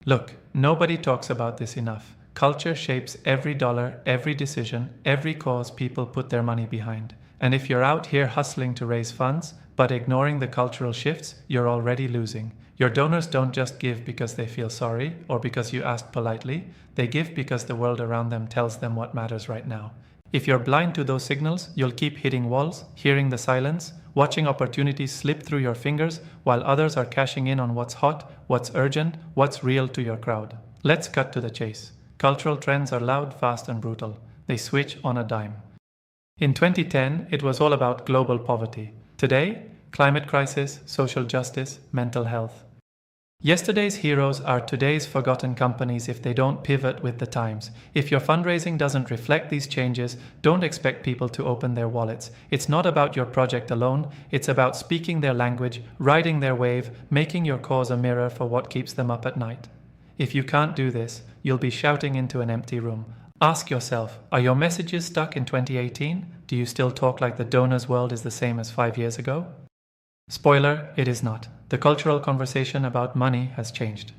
Look, nobody talks about this enough. Culture shapes every dollar, every decision, every cause people put their money behind. And if you're out here hustling to raise funds, but ignoring the cultural shifts, you're already losing. Your donors don't just give because they feel sorry or because you asked politely. They give because the world around them tells them what matters right now. If you're blind to those signals, you'll keep hitting walls, hearing the silence, watching opportunities slip through your fingers while others are cashing in on what's hot, what's urgent, what's real to your crowd. Let's cut to the chase. Cultural trends are loud, fast, and brutal. They switch on a dime. In 2010, it was all about global poverty. Today, climate crisis, social justice, mental health. Yesterday's heroes are today's forgotten companies if they don't pivot with the times. If your fundraising doesn't reflect these changes, don't expect people to open their wallets. It's not about your project alone, it's about speaking their language, riding their wave, making your cause a mirror for what keeps them up at night. If you can't do this, you'll be shouting into an empty room. Ask yourself, are your messages stuck in 2018? Do you still talk like the donor's world is the same as 5 years ago? Spoiler, it is not. The cultural conversation about money has changed.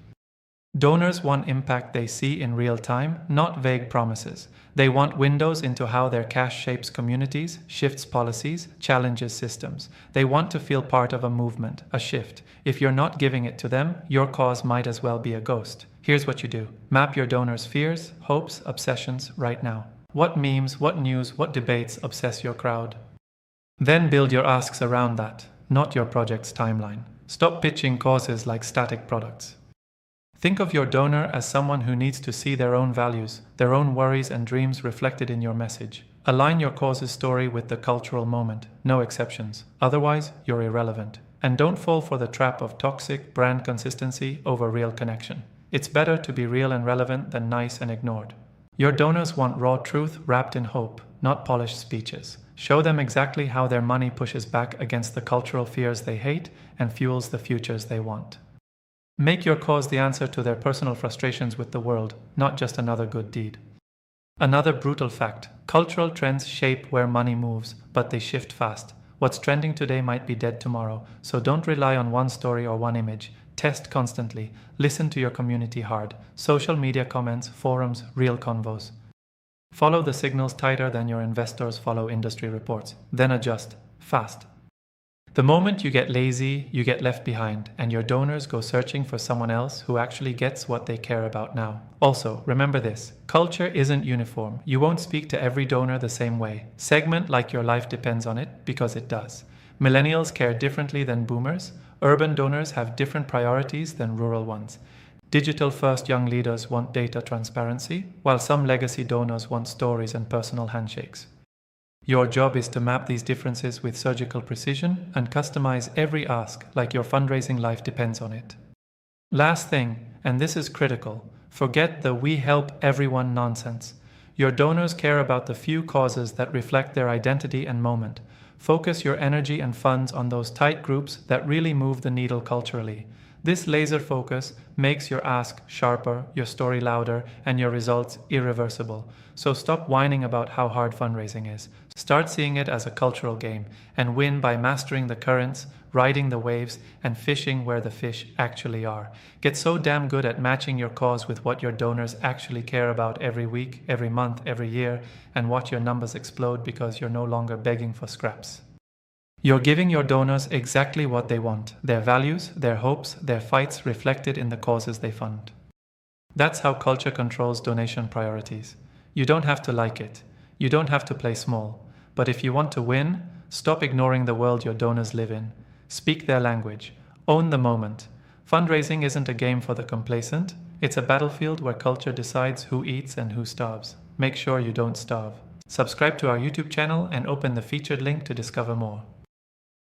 Donors want impact they see in real time, not vague promises. They want windows into how their cash shapes communities, shifts policies, challenges systems. They want to feel part of a movement, a shift. If you're not giving it to them, your cause might as well be a ghost. Here's what you do. Map your donors' fears, hopes, obsessions right now. What memes, what news, what debates obsess your crowd? Then build your asks around that, not your project's timeline. Stop pitching causes like static products. Think of your donor as someone who needs to see their own values, their own worries and dreams reflected in your message. Align your cause's story with the cultural moment, no exceptions. Otherwise, you're irrelevant. And don't fall for the trap of toxic brand consistency over real connection. It's better to be real and relevant than nice and ignored. Your donors want raw truth wrapped in hope, not polished speeches. Show them exactly how their money pushes back against the cultural fears they hate and fuels the futures they want. Make your cause the answer to their personal frustrations with the world, not just another good deed. Another brutal fact: cultural trends shape where money moves, but they shift fast. What's trending today might be dead tomorrow, so don't rely on one story or one image. Test constantly. Listen to your community hard. Social media comments, forums, real convos. Follow the signals tighter than your investors follow industry reports. Then adjust. Fast. The moment you get lazy, you get left behind, and your donors go searching for someone else who actually gets what they care about now. Also, remember this: culture isn't uniform. You won't speak to every donor the same way. Segment like your life depends on it, because it does. Millennials care differently than boomers. Urban donors have different priorities than rural ones. Digital-first young leaders want data transparency, while some legacy donors want stories and personal handshakes. Your job is to map these differences with surgical precision and customize every ask like your fundraising life depends on it. Last thing, and this is critical, forget the "we help everyone" nonsense. Your donors care about the few causes that reflect their identity and moment. Focus your energy and funds on those tight groups that really move the needle culturally. This laser focus makes your ask sharper, your story louder, and your results irreversible. So stop whining about how hard fundraising is. Start seeing it as a cultural game and win by mastering the currents, riding the waves, and fishing where the fish actually are. Get so damn good at matching your cause with what your donors actually care about every week, every month, every year, and watch your numbers explode because you're no longer begging for scraps. You're giving your donors exactly what they want: their values, their hopes, their fights reflected in the causes they fund. That's how culture controls donation priorities. You don't have to like it. You don't have to play small. But if you want to win, stop ignoring the world your donors live in. Speak their language. Own the moment. Fundraising isn't a game for the complacent. It's a battlefield where culture decides who eats and who starves. Make sure you don't starve. Subscribe to our YouTube channel and open the featured link to discover more.